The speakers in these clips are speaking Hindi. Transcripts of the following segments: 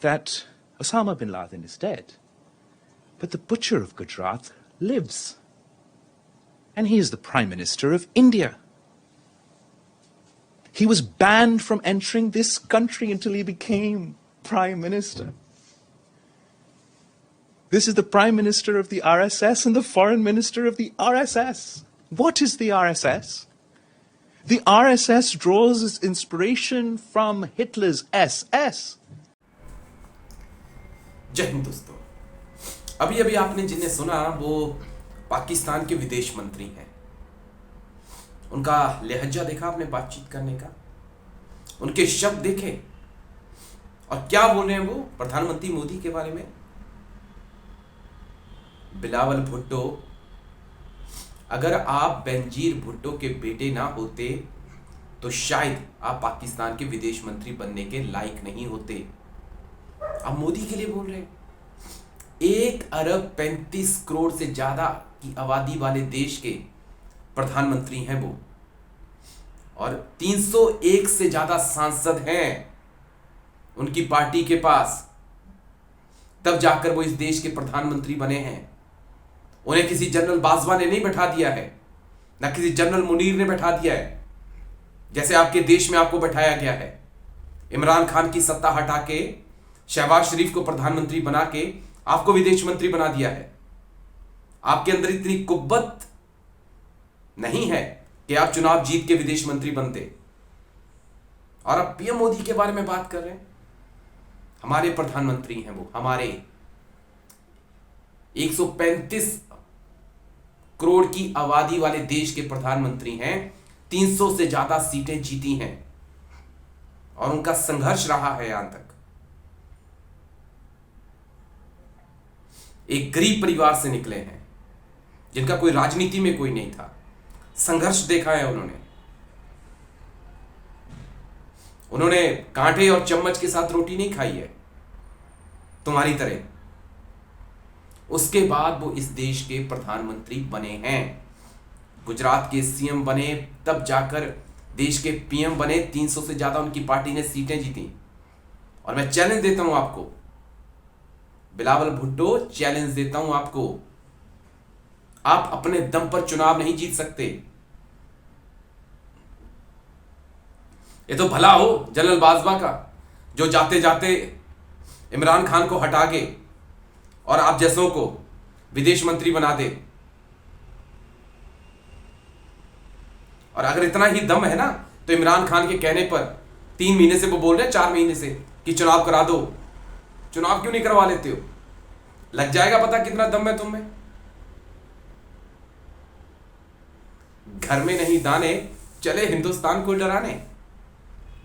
that Osama bin Laden is dead, but the butcher of Gujarat lives. And he is the Prime Minister of India. He was banned from entering this country until he became Prime Minister. This is the Prime Minister of the RSS and the Foreign Minister of the RSS. What is the RSS? The RSS draws its inspiration from Hitler's SS. जय हिंद दोस्तों। अभी अभी आपने जिन्हें सुना वो पाकिस्तान के विदेश मंत्री हैं। उनका लहजा देखा आपने बातचीत करने का, उनके शब्द देखे और क्या बोल रहे हैं वो प्रधानमंत्री मोदी के बारे में। बिलावल भुट्टो, अगर आप बेनजीर भुट्टो के बेटे ना होते तो शायद आप पाकिस्तान के विदेश मंत्री बनने के लायक नहीं होते। आप मोदी के लिए बोल रहे हैं। 1 अरब 35 करोड़ से ज्यादा की आबादी वाले देश के प्रधानमंत्री हैं वो, और 301 से ज्यादा सांसद हैं उनकी पार्टी के पास, तब जाकर वो इस देश के प्रधानमंत्री बने हैं। उन्हें किसी जनरल बाजवा ने नहीं बैठा दिया है, ना किसी जनरल मुनीर ने बैठा दिया है, जैसे आपके देश में आपको बैठाया गया है। इमरान खान की सत्ता हटा के शहबाज शरीफ को प्रधानमंत्री बना के आपको विदेश मंत्री बना दिया है। आपके अंदर इतनी कुव्वत नहीं है कि आप चुनाव जीत के विदेश मंत्री बनते। और अब पीएम मोदी के बारे में बात कर रहे हैं। हमारे प्रधानमंत्री हैं वो, हमारे 135 करोड़ की आबादी वाले देश के प्रधानमंत्री हैं। 300 से ज्यादा सीटें जीती हैं और उनका संघर्ष रहा है यहां तक। एक गरीब परिवार से निकले हैं जिनका कोई राजनीति में कोई नहीं था। संघर्ष देखा है उन्होंने कांटे और चम्मच के साथ रोटी नहीं खाई है तुम्हारी तरह। उसके बाद वो इस देश के प्रधानमंत्री बने हैं, गुजरात के सीएम बने, तब जाकर देश के पीएम बने। 300 से ज्यादा उनकी पार्टी ने सीटें जीती। और मैं चैलेंज देता हूं आपको, बिलावल भुट्टो, चैलेंज देता हूं आपको, आप अपने दम पर चुनाव नहीं जीत सकते। ये तो भला हो जनरल बाजवा का, जो जाते जाते इमरान खान को हटा के और आप जैसों को विदेश मंत्री बना दे। और अगर इतना ही दम है ना तो इमरान खान के कहने पर 3 महीने से वो बोल रहे हैं, 4 महीने से, कि चुनाव करा दो। चुनाव क्यों नहीं करवा लेते हो? लग जाएगा पता कितना दम है तुम में। घर में नहीं दाने, चले हिंदुस्तान को डराने।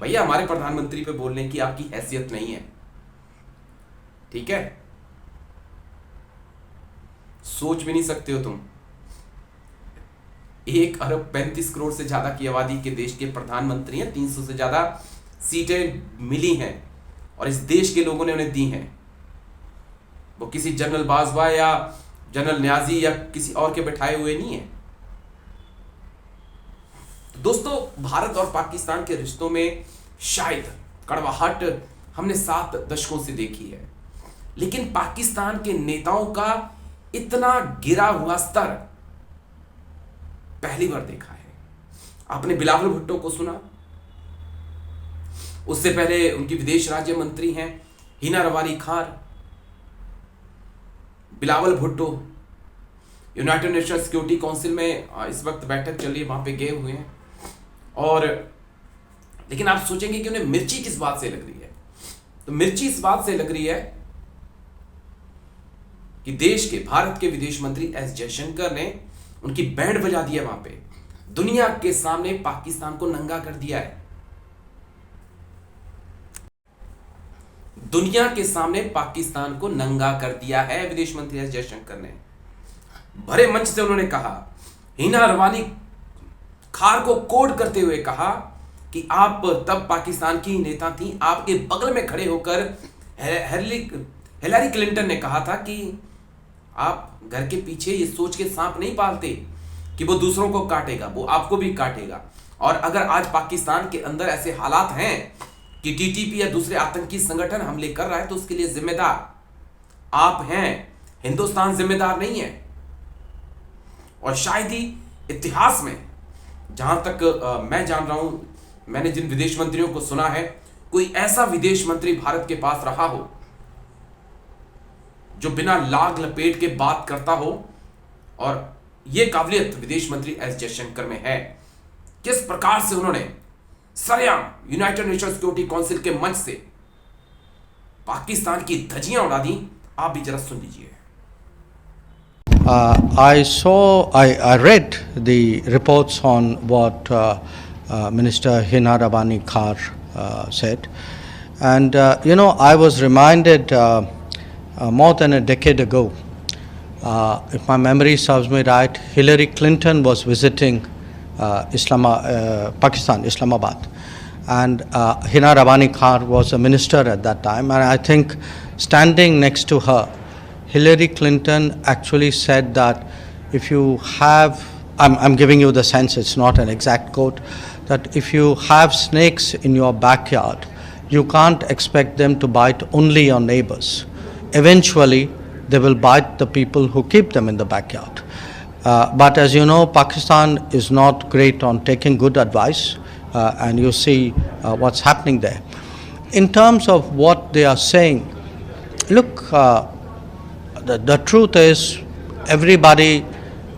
भैया हमारे प्रधानमंत्री पे बोलने की आपकी हैसियत नहीं है, ठीक है? सोच भी नहीं सकते हो तुम। 1 अरब 35 करोड़ से ज्यादा की आबादी के देश के प्रधानमंत्री हैं। 300 से ज्यादा सीटें मिली हैं और इस देश के लोगों ने उन्हें दी हैं। वो किसी जनरल बाजवा या जनरल न्याजी या किसी और के बैठाए हुए नहीं है। दोस्तों, भारत और पाकिस्तान के रिश्तों में शायद कड़वाहट हमने 7 दशकों से देखी है, लेकिन पाकिस्तान के नेताओं का इतना गिरा हुआ स्तर पहली बार देखा है। आपने बिलावल भुट्टो को सुना, उससे पहले उनकी विदेश राज्य मंत्री हैं हिना रवारी खार। Bilawal Bhutto United nation security council में इस वक्त बैठक चल रही है, वहां पे गए हुए हैं। और लेकिन आप सोचेंगे कि उन्हें मिर्ची किस बात से लग रही है, तो मिर्ची इस बात से लग रही है कि देश के, भारत के विदेश मंत्री एस जयशंकर ने उनकी बैंड बजा दिया वहां पे, दुनिया के सामने पाकिस्तान को नंगा कर दिया है। दुनिया के सामने पाकिस्तान को नंगा कर दिया है विदेश मंत्री एस जयशंकर ने। भरे मंच से उन्होंने कहा, हिना रवानी खार को कोड करते हुए कहा कि आप तब पाकिस्तान की नेता थी, आपके बगल में खड़े होकर हिलारी क्लिंटन ने कहा था कि आप घर के पीछे ये सोच के सांप नहीं पालते कि वो दूसरों को काटेगा, वो आपको भी काटेगा। और अगर आज पाकिस्तान के अंदर ऐसे हालात हैं कि टीटीपी या दूसरे आतंकी संगठन हमले कर रहा है तो उसके लिए जिम्मेदार आप हैं, हिंदुस्तान जिम्मेदार नहीं है। और शायद ही इतिहास में, जहां तक मैं जान रहा हूं, मैंने जिन विदेश मंत्रियों को सुना है, कोई ऐसा विदेश मंत्री भारत के पास रहा हो जो बिना लाग लपेट के बात करता हो, और यह काबिलियत विदेश मंत्री एस जयशंकर में है। किस प्रकार से उन्होंने सरेआम यूनाइटेड नेशन सिक्योरिटी काउंसिल के मंच से पाकिस्तान की धज्जियां उड़ा दी, आप भी जरा सुन लीजिए। I read the reports on what Minister Hina Rabani Khar said, and I was reminded more than a decade ago, if my memory serves me right, Hillary Clinton was visiting Pakistan, Islamabad, and Hina Rabani Khar was a minister at that time, and I think standing next to her, Hillary Clinton actually said that if you have, I'm giving you the sense, it's not an exact quote, that if you have snakes in your backyard, you can't expect them to bite only your neighbors. Eventually, they will bite the people who keep them in the backyard. But as you know, Pakistan is not great on taking good advice, and you see what's happening there. In terms of what they are saying, look, the truth is, everybody,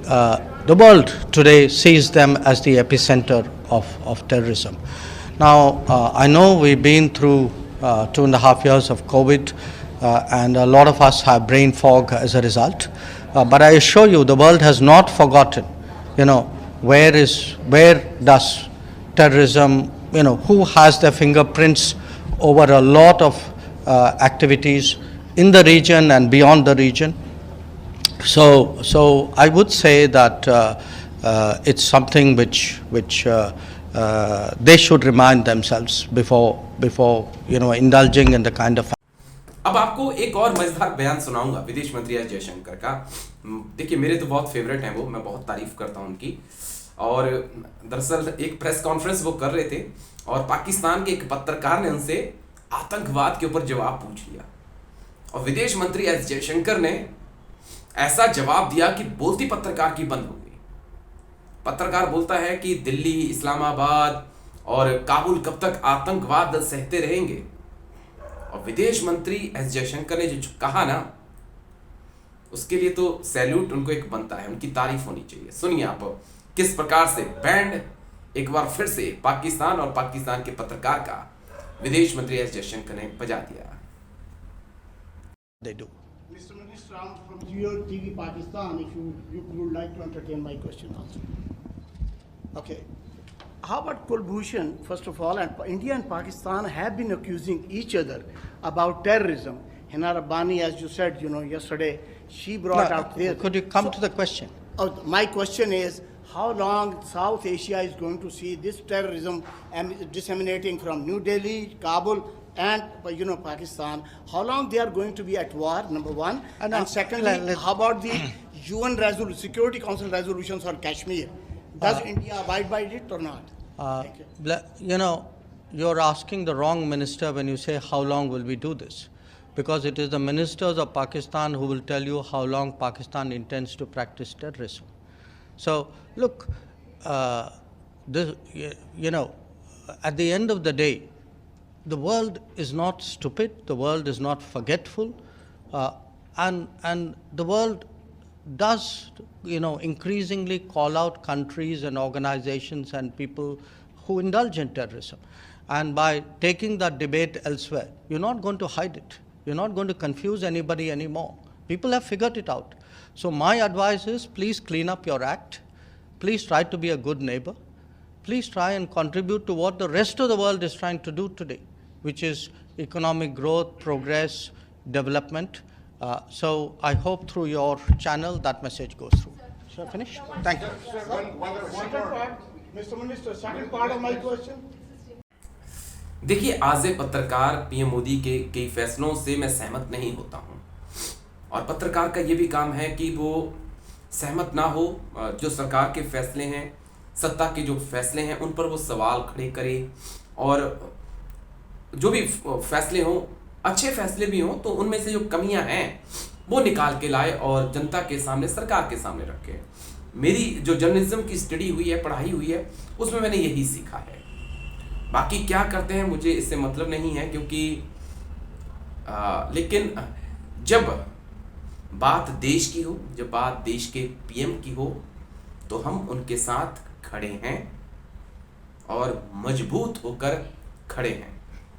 the world today sees them as the epicenter of terrorism. Now, I know we've been through 2.5 years of COVID, and a lot of us have brain fog as a result. But I assure you, the world has not forgotten, where does terrorism, who has their fingerprints over a lot of activities in the region and beyond the region. So I would say that it's something which they should remind themselves before indulging in the kind of. अब आपको एक और मजेदार बयान सुनाऊंगा विदेश मंत्री एस जयशंकर का। देखिए, मेरे तो बहुत फेवरेट हैं वो, मैं बहुत तारीफ करता हूं उनकी। और दरअसल एक प्रेस कॉन्फ्रेंस वो कर रहे थे और पाकिस्तान के एक पत्रकार ने उनसे आतंकवाद के ऊपर जवाब पूछ लिया, और विदेश मंत्री एस जयशंकर ने ऐसा जवाब दिया कि बोलती पत्रकार की बंद हो गई। पत्रकार बोलता है कि दिल्ली, इस्लामाबाद और काबुल कब तक आतंकवाद सहते रहेंगे, और विदेश मंत्री एस जयशंकर ने जो कहा ना, उसके लिए तो सैल्यूट उनको एक बनता है, उनकी तारीफ होनी चाहिए। सुनिए आप किस प्रकार से बैंड एक बार फिर से पाकिस्तान और पाकिस्तान के पत्रकार का विदेश मंत्री एस जयशंकर ने बजा दिया। They do. Mr. Minister, I'm from Geo TV Pakistan. If you would like to entertain my question also. Okay. How about Kulbhushan, first of all, and India and Pakistan have been accusing each other about terrorism. Hina Rabbani, as you said, yesterday, she brought out this. Could you come to the question? My question is, how long South Asia is going to see this terrorism disseminating from New Delhi, Kabul, and Pakistan? How long they are going to be at war, number one? And secondly, how about the UN Security Council resolutions on Kashmir? Does India abide by it or not? Thank you. You're asking the wrong minister when you say how long will we do this, because it is the ministers of Pakistan who will tell you how long Pakistan intends to practice terrorism. So look, at the end of the day, the world is not stupid, the world is not forgetful, and the world does increasingly call out countries and organizations and people who indulge in terrorism. And by taking that debate elsewhere, you're not going to hide it. You're not going to confuse anybody anymore. People have figured it out. So my advice is, please clean up your act. Please try to be a good neighbor. Please try and contribute to what the rest of the world is trying to do today, which is economic growth, progress, development. So I hope through your channel that message goes through. Shall I finish? Thank you. Second part, Mr. Minister, second part of my question. देखिए, आज पत्रकार पीएम मोदी के कई फैसलों से मैं सहमत नहीं होता हूं, और पत्रकार का ये भी काम है कि वो सहमत ना हो, जो सरकार के फैसले हैं, सत्ता के जो फैसले हैं, उन पर वो सवाल खड़े करे और जो भी फैसले हों, अच्छे फैसले भी हों, तो उनमें से जो कमियां हैं वो निकाल के लाए और जनता के सामने, सरकार के सामने रखे। मेरी जो जर्नलिज्म की स्टडी हुई है, पढ़ाई हुई है, उसमें मैंने यही सीखा है। बाकी क्या करते हैं मुझे इससे मतलब नहीं है, क्योंकि लेकिन जब बात देश की हो, जब बात देश के पीएम की हो, तो हम उनके साथ खड़े हैं और मजबूत होकर खड़े हैं।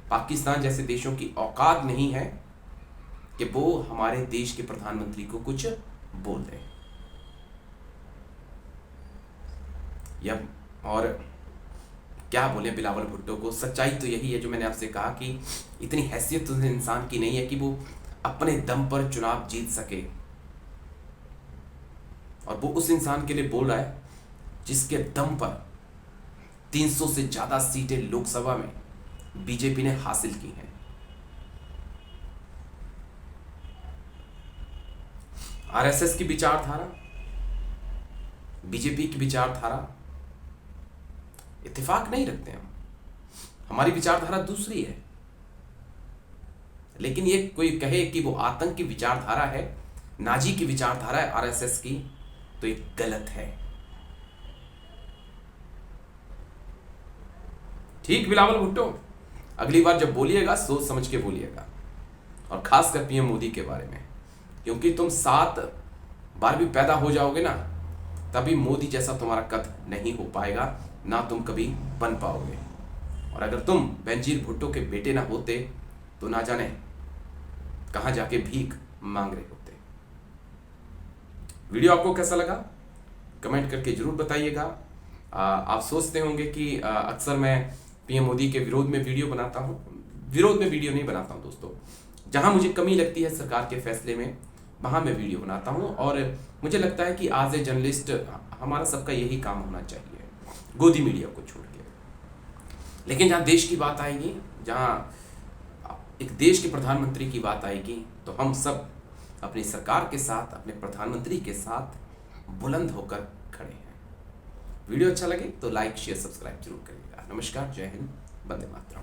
पाकिस्तान जैसे देशों की औकात नहीं है कि वो हमारे देश के प्रधानमंत्री को कुछ बोल दें। या और क्या बोले बिलावल भुट्टो को, सच्चाई तो यही है जो मैंने आपसे कहा कि इतनी हैसियत उस इंसान की नहीं है कि वो अपने दम पर चुनाव जीत सके। और वो उस इंसान के लिए बोल रहा है जिसके दम पर 300 से ज्यादा सीटें लोकसभा में बीजेपी ने हासिल की हैं। आरएसएस की विचारधारा, बीजेपी की विचारधारा इत्तेफाक नहीं रखते हम। हमारी विचारधारा दूसरी है। लेकिन ये कोई कहे कि वो आतंक की विचारधारा है, नाजी की विचारधारा है आरएसएस की, तो ये गलत है। ठीक बिलावल भुट्टो, अगली बार जब बोलिएगा सोच समझ के बोलिएगा, और खासकर पीएम मोदी के बारे में, क्योंकि तुम 7 बार भी पैदा हो जाओगे ना, तभी मोदी जैसा तुम्हारा कद नहीं हो पाएगा, ना तुम कभी बन पाओगे। और अगर तुम बेनजीर भुट्टो के बेटे ना होते तो ना जाने कहां जाके भीख मांग रहे होते। वीडियो आपको कैसा लगा कमेंट करके जरूर बताइएगा। आप सोचते होंगे कि अक्सर मैं पीएम मोदी के विरोध में वीडियो बनाता हूं। विरोध में वीडियो नहीं बनाता हूं दोस्तों, जहां मुझे कमी लगती है सरकार के फैसले में, वहां मैं वीडियो बनाता हूं। और मुझे लगता है कि एज ए जर्नलिस्ट हमारा सबका यही काम होना चाहिए, गोदी मीडिया को छोड़ के। लेकिन जहां देश की बात आएगी, जहां एक देश के प्रधानमंत्री की बात आएगी, तो हम सब अपनी सरकार के साथ, अपने प्रधानमंत्री के साथ बुलंद होकर खड़े हैं। वीडियो अच्छा लगे तो लाइक शेयर सब्सक्राइब जरूर करिएगा। नमस्कार, जय हिंद, वंदे मातरम।